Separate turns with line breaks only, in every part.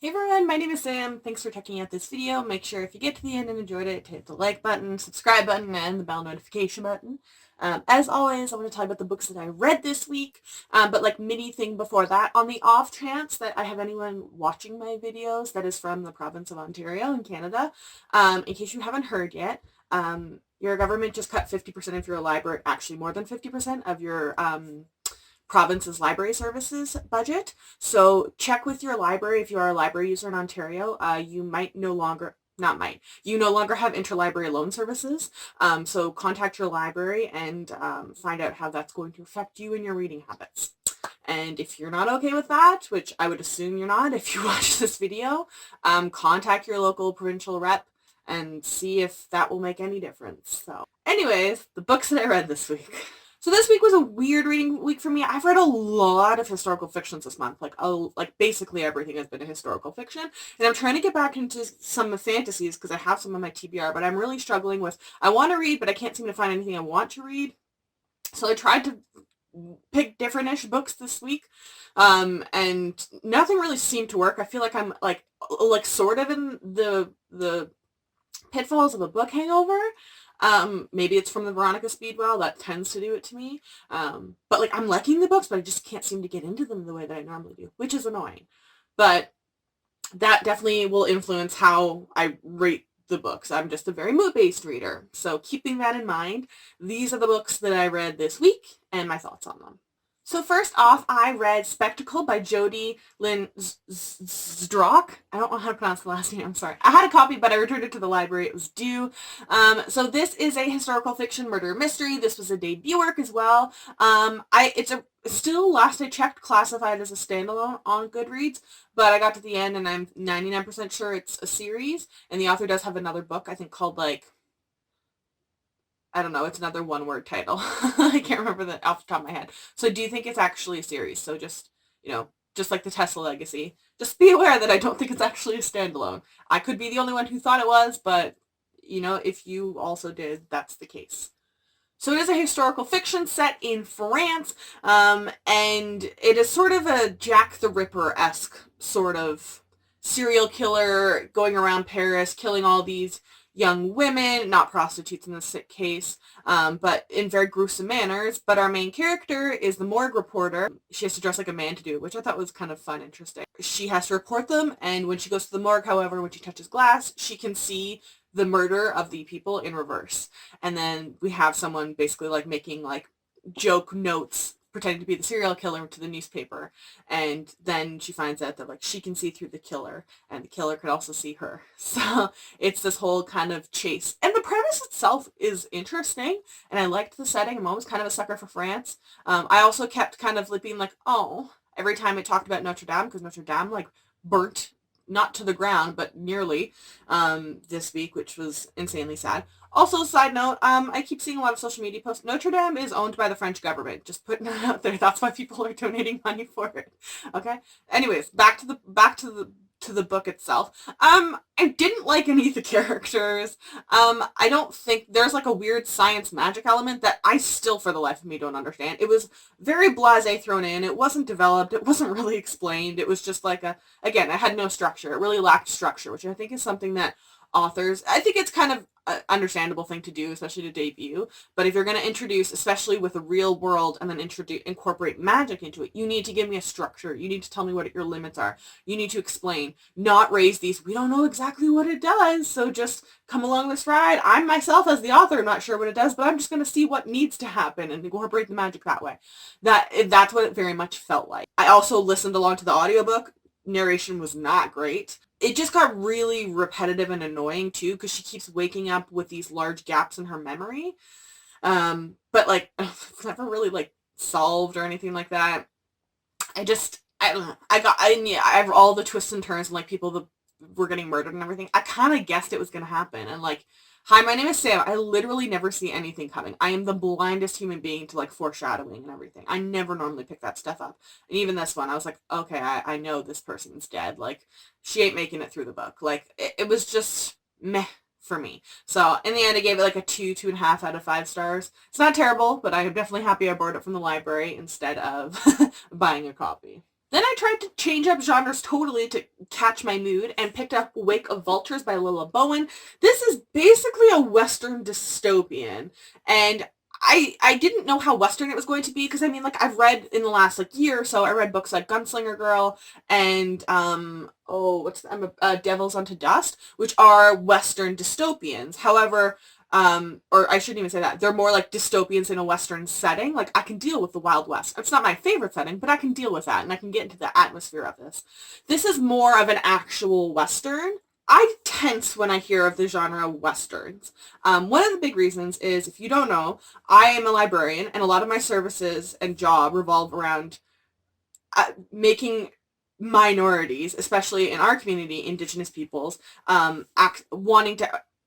Hey everyone, my name is Sam. Thanks for checking out this video. Make sure if you get to the end and enjoyed it, to hit the like button, subscribe button, and the bell notification button. As always, I want to talk about the books that I read this week, but like mini thing before that, on the off chance that I have anyone watching my videos that is from the province of Ontario in Canada, in case you haven't heard yet, your government just cut 50% of your library, actually more than 50% of your province's library services budget. So check with your library if you are a library user in Ontario. You might no longer, not might, you no longer have interlibrary loan services. So contact your library and find out how that's going to affect you and your reading habits. And if you're not okay with that, which I would assume you're not if you watch this video, contact your local provincial rep and see if that will make any difference. So anyways, the books that I read this week. So this week was a weird reading week for me. I've read a lot of historical fictions this month. Like basically everything has been a historical fiction. And I'm trying to get back into some fantasies because I have some on my TBR, but I'm really struggling with, I want to read, but I can't seem to find anything I want to read. So I tried to pick different-ish books this week, and nothing really seemed to work. I feel like I'm like sort of in the pitfalls of a book hangover. Maybe it's from the Veronica Speedwell. That tends to do it to me. But like I'm liking the books, but I just can't seem to get into them the way that I normally do, which is annoying. But that definitely will influence how I rate the books. I'm just a very mood-based reader. So keeping that in mind, these are the books that I read this week and my thoughts on them. So first off, I read Spectacle by Jodi Lynn Zdrock. I don't know how to pronounce the last name, I'm sorry. I had a copy, but I returned it to the library. It was due. So this is a historical fiction murder mystery. This was a debut work as well. It's still, last I checked, classified as a standalone on Goodreads, but I got to the end and I'm 99% sure it's a series, and the author does have another book, I think called I don't know, it's another one-word title. I can't remember that off the top of my head. So I do think it's actually a series. So just, just like the Tesla Legacy, just be aware that I don't think it's actually a standalone. I could be the only one who thought it was, but, if you also did, that's the case. So it is a historical fiction set in France, and it is sort of a Jack the Ripper-esque sort of serial killer going around Paris, killing all these young women, not prostitutes in this case, but in very gruesome manners. But our main character is the morgue reporter. She has to dress like a man to do it, which I thought was kind of fun, interesting. She has to report them, and when she goes to the morgue, however, when she touches glass, she can see the murder of the people in reverse. And then we have someone basically like making like joke notes pretending to be the serial killer to the newspaper, and then she finds out that like she can see through the killer and the killer could also see her. So it's this whole kind of chase, and the premise itself is interesting, and I liked the setting. I'm always kind of a sucker for France. I also kept kind of being like, oh, every time it talked about Notre Dame, because Notre Dame like burnt, not to the ground, but nearly, this week, which was insanely sad. Also, side note, I keep seeing a lot of social media posts. Notre Dame is owned by the French government. Just putting that out there. That's why people are donating money for it. Okay. Anyways, back to the book itself. I didn't like any of the characters. I don't think there's like a weird science magic element that I still, for the life of me, don't understand. It was very blasé thrown in. It wasn't developed. It wasn't really explained. It was just like again, it had no structure. It really lacked structure, which I think is something that authors, I think it's kind of an understandable thing to do, especially to debut. But if you're going to introduce, especially with a real world, and then incorporate magic into it, you need to give me a structure. You need to tell me what your limits are. You need to explain, not raise these, we don't know exactly what it does, so just come along this ride. I myself, as the author, am not sure what it does, but I'm just going to see what needs to happen and incorporate the magic that way. That's what it very much felt like. I also listened along to the audiobook. Narration was not great. It just got really repetitive and annoying too, because she keeps waking up with these large gaps in her memory. But like, it's never really like solved or anything like that. I don't know. I have all the twists and turns and like people that were getting murdered and everything. I kind of guessed it was going to happen. And like, hi, my name is Sam. I literally never see anything coming. I am the blindest human being to like foreshadowing and everything. I never normally pick that stuff up. And even this one, I was like, okay, I know this person's dead. Like, she ain't making it through the book. Like, it was just meh for me. So in the end, I gave it like a 2.5 out of 5 stars. It's not terrible, but I'm definitely happy I borrowed it from the library instead of buying a copy. Then I tried to change up genres totally to catch my mood and picked up Wake of Vultures by Lila Bowen. This is basically a Western dystopian, and I didn't know how Western it was going to be because I mean, like, I've read in the last like year or so, I read books like Gunslinger Girl and Devils Unto Dust, which are Western dystopians. However, or I shouldn't even say that. They're more like dystopians in a Western setting. Like, I can deal with the Wild West. It's not my favorite setting, but I can deal with that, and I can get into the atmosphere of this. This is more of an actual Western. I tense when I hear of the genre Westerns. One of the big reasons is, if you don't know, I am a librarian, and a lot of my services and job revolve around making minorities, especially in our community, Indigenous peoples,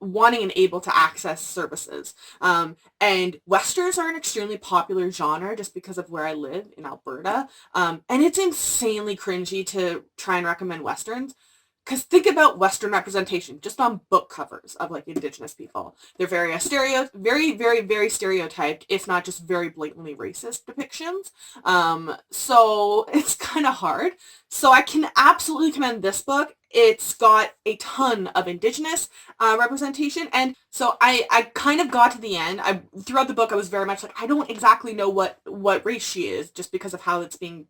wanting and able to access services. And Westerns are an extremely popular genre just because of where I live in Alberta. And it's insanely cringy to try and recommend Westerns. Because think about Western representation just on book covers of like Indigenous people. They're very very stereotyped, if not just very blatantly racist depictions. So it's kind of hard. So I can absolutely commend this book. It's got a ton of Indigenous representation, and so I kind of got to the end. Throughout the book, I was very much like, I don't exactly know what race she is, just because of how it's being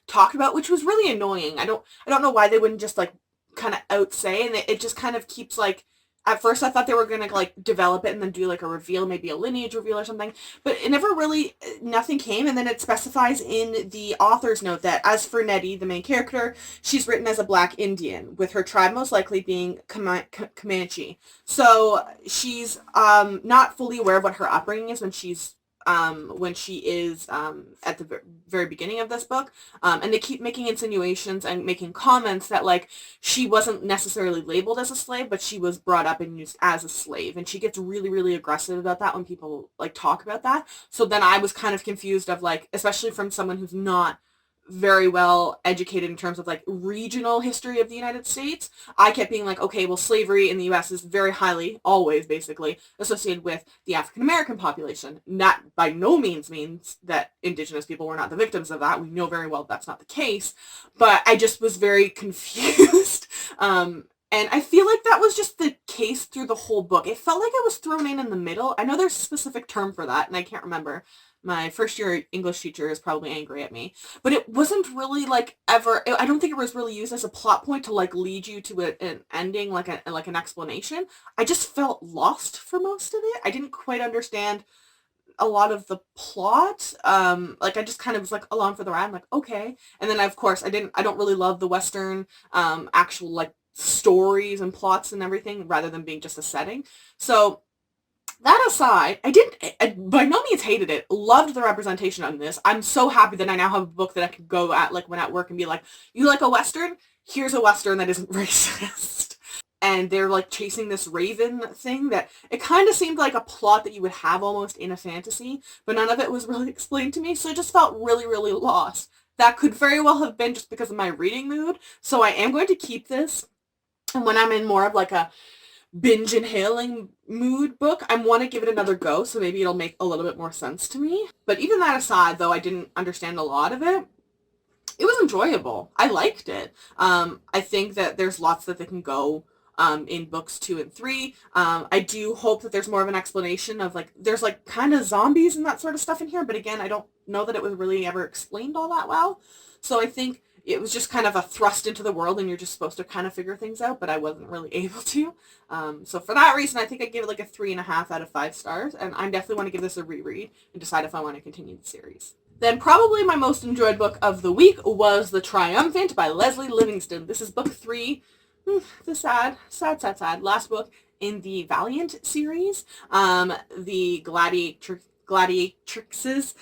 talked about, which was really annoying. I don't know why they wouldn't just like kind of outsay, and it just kind of keeps like, at first I thought they were gonna like develop it and then do like a reveal, maybe a lineage reveal or something, but it never really, nothing came. And then it specifies in the author's note that as for Nettie, the main character, she's written as a Black Indian, with her tribe most likely being Comanche. So she's not fully aware of what her upbringing is when she is at the very beginning of this book, and they keep making insinuations and making comments that like she wasn't necessarily labeled as a slave, but she was brought up and used as a slave, and she gets really, really aggressive about that when people like talk about that. So then I was kind of confused of like, especially from someone who's not very well educated in terms of like regional history of the United States, I kept being like, okay, well, slavery in the US is very highly, always basically, associated with the African American population. That by no means means that Indigenous people were not the victims of that. We know very well that's not the case, but I just was very confused. And I feel like that was just the case through the whole book. It felt like it was thrown in the middle. I know there's a specific term for that, and I can't remember. My first year English teacher is probably angry at me, but it wasn't really like ever, I don't think it was really used as a plot point to like lead you to an ending, like an explanation. I just felt lost for most of it. I didn't quite understand a lot of the plot. Like I just kind of was like along for the ride. I'm like, okay. And then of course I don't really love the Western, actual like stories and plots and everything, rather than being just a setting. So that aside, I by no means hated it. Loved the representation on this. I'm so happy that I now have a book that I could go at like when at work and be like, you like a Western? Here's a Western that isn't racist. And they're like chasing this raven thing that it kind of seemed like a plot that you would have almost in a fantasy, but none of it was really explained to me, so it just felt really, really lost. That could very well have been just because of my reading mood, so I am going to keep this. And when I'm in more of like a binge inhaling mood book, I want to give it another go, so maybe it'll make a little bit more sense to me. But even that aside, though I didn't understand a lot of it, it was enjoyable. I liked it. I think that there's lots that they can go in books 2 and 3. I do hope that there's more of an explanation of like, there's like kind of zombies and that sort of stuff in here, but again, I don't know that it was really ever explained all that well. So I think it was just kind of a thrust into the world and you're just supposed to kind of figure things out, but I wasn't really able to. So for that reason, I think I give it like a 3.5 out of 5 stars, and I definitely want to give this a reread and decide if I want to continue the series. Then probably my most enjoyed book of the week was The Triumphant by Leslie Livingston. This is book 3. The sad last book in the Valiant series. The gladiatrixes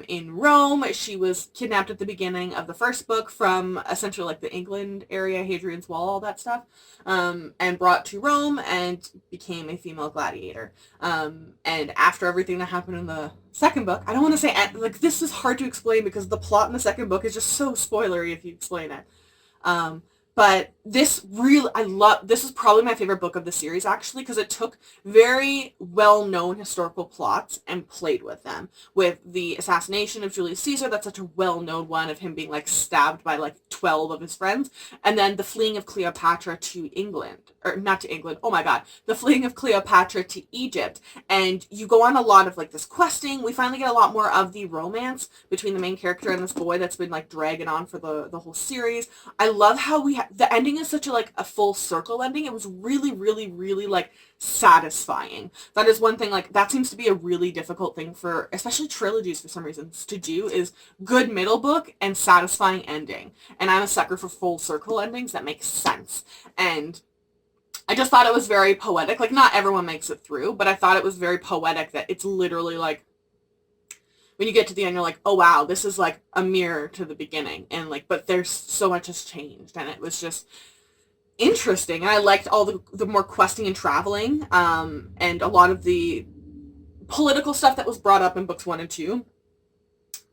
in Rome. She was kidnapped at the beginning of the first book from essentially like the England area, Hadrian's Wall, all that stuff, and brought to Rome and became a female gladiator. And after everything that happened in the second book, I don't want to say, like, this is hard to explain because the plot in the second book is just so spoilery if you explain it. But this is probably my favorite book of the series, actually, because it took very well-known historical plots and played with them. With the assassination of Julius Caesar, that's such a well-known one, of him being like stabbed by like 12 of his friends, and then the fleeing of Cleopatra to England, or not to England, oh my god, the fleeing of Cleopatra to Egypt. And you go on a lot of like this questing. We finally get a lot more of the romance between the main character and this boy that's been like dragging on for the whole series. I love how the ending is such a like a full circle ending. It was really, really, really like satisfying. That is one thing, like that seems to be a really difficult thing for especially trilogies for some reasons to do, is good middle book and satisfying ending. And I'm a sucker for full circle endings that make sense. And I just thought it was very poetic. Like, not everyone makes it through, but I thought it was very poetic that it's literally like, when you get to the end, you're like, oh wow, this is like a mirror to the beginning. And like, but there's so much has changed, and it was just interesting. And I liked all the more questing and traveling, and a lot of the political stuff that was brought up in books 1 and 2.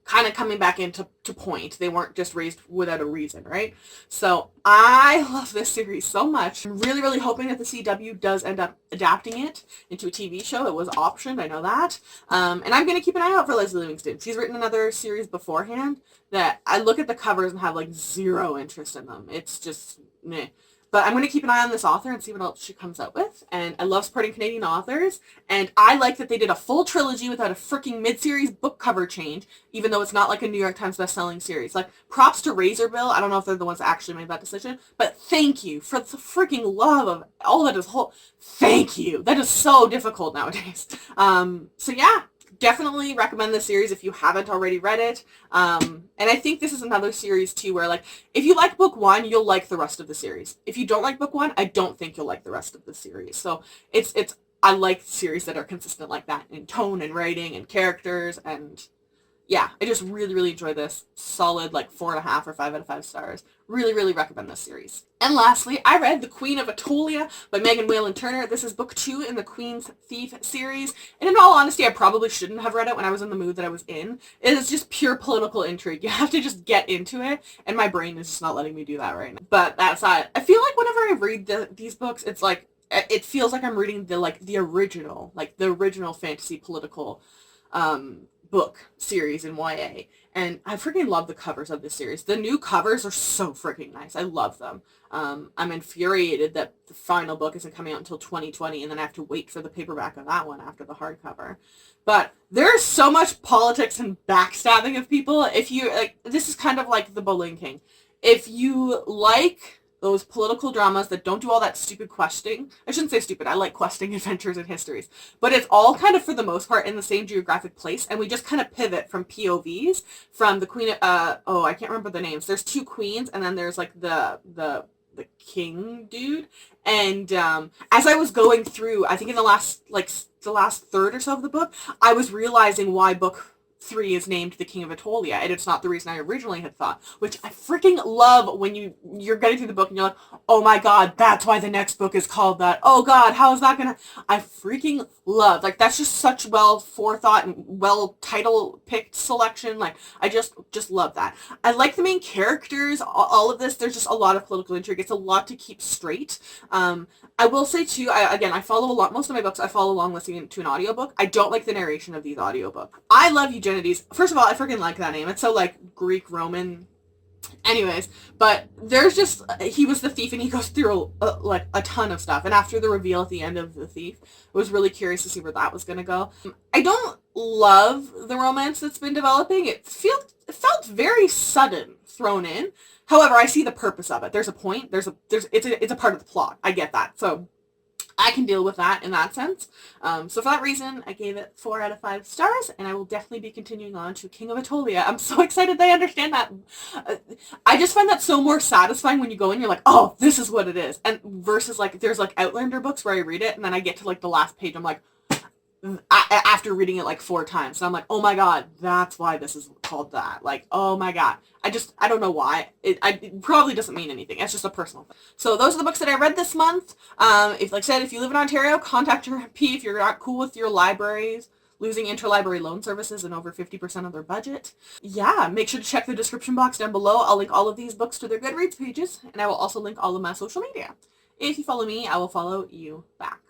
Kind of coming back into point. They weren't just raised without a reason, right? So I love this series so much. I'm really, really hoping that the CW does end up adapting it into a TV show. It was optioned, I know that. And I'm going to keep an eye out for Leslie Livingston. She's written another series beforehand that I look at the covers and have like zero interest in them. It's just meh. But I'm going to keep an eye on this author and see what else she comes out with. And I love supporting Canadian authors. And I like that they did a full trilogy without a freaking mid-series book cover change, even though it's not like a New York Times best-selling series. Like, props to Razorbill. I don't know if they're the ones that actually made that decision. But thank you for the freaking love of all that is whole. Thank you. That is so difficult nowadays. So yeah. Definitely recommend this series if you haven't already read it. And I think this is another series too where, like, if you like book 1, you'll like the rest of the series. If you don't like book 1, I don't think you'll like the rest of the series. So I like series that are consistent like that in tone and writing and characters, and yeah, I just really, really enjoy this. Solid, like 4.5 or 5 out of 5 stars. Really, really recommend this series. And lastly, I read The Queen of Atolia by Megan Whalen Turner. This is book 2 in the Queen's Thief series. And in all honesty, I probably shouldn't have read it when I was in the mood that I was in. It is just pure political intrigue. You have to just get into it, and my brain is just not letting me do that right now. But that aside, I feel like whenever I read these books, it's like, it feels like I'm reading the original fantasy political book series in YA, and I freaking love the covers of this series. The new covers are so freaking nice. I love them. I'm infuriated that the final book isn't coming out until 2020, and then I have to wait for the paperback of that one after the hardcover. But there's so much politics and backstabbing of people. If you like, this is kind of like the Bowling King. If you like those political dramas that don't do all that stupid questing. I shouldn't say stupid. I like questing adventures and histories. But it's all kind of, for the most part, in the same geographic place. And we just kind of pivot from POVs, from the queen, I can't remember the names. There's 2 queens, and then there's like the king dude. And as I was going through, I think in the last third or so of the book, I was realizing why book 3 is named The King of Atolia, and it's not the reason I originally had thought, which I freaking love when you're getting through the book and you're like, oh my god, that's why the next book is called that. Oh god, how is that gonna... I freaking love, like, that's just such well forethought and well title picked selection. Like, I just love that. I like the main characters, all of this. There's just a lot of political intrigue. It's a lot to keep straight. I will say too, I follow along, most of my books I follow along listening to an audiobook. I don't like the narration of these audiobooks. I love Eugenides. First of all, I freaking like that name. It's so like Greek, Roman. Anyways, but there's just, he was the thief and he goes through a ton of stuff. And after the reveal at the end of The Thief, I was really curious to see where that was going to go. I don't love the romance that's been developing. It felt very sudden, thrown in. However, I see the purpose of it. There's a point. It's a part of the plot. I get that. So I can deal with that in that sense. So for that reason, I gave it 4 out of 5 stars, and I will definitely be continuing on to King of Atolia. I'm so excited they understand that. I just find that so more satisfying when you go in, you're like, oh, this is what it is. And versus like, there's like Outlander books where I read it, and then I get to like the last page, I'm like, after reading it like 4 times. So I'm like, oh my god, that's why this is called that. Like, oh my god. I don't know why. It probably doesn't mean anything. It's just a personal thing. So those are the books that I read this month. Like I said, if you live in Ontario, contact your MP if you're not cool with your libraries. losing interlibrary loan services and over 50% of their budget. Yeah, make sure to check the description box down below. I'll link all of these books to their Goodreads pages, and I will also link all of my social media. If you follow me, I will follow you back.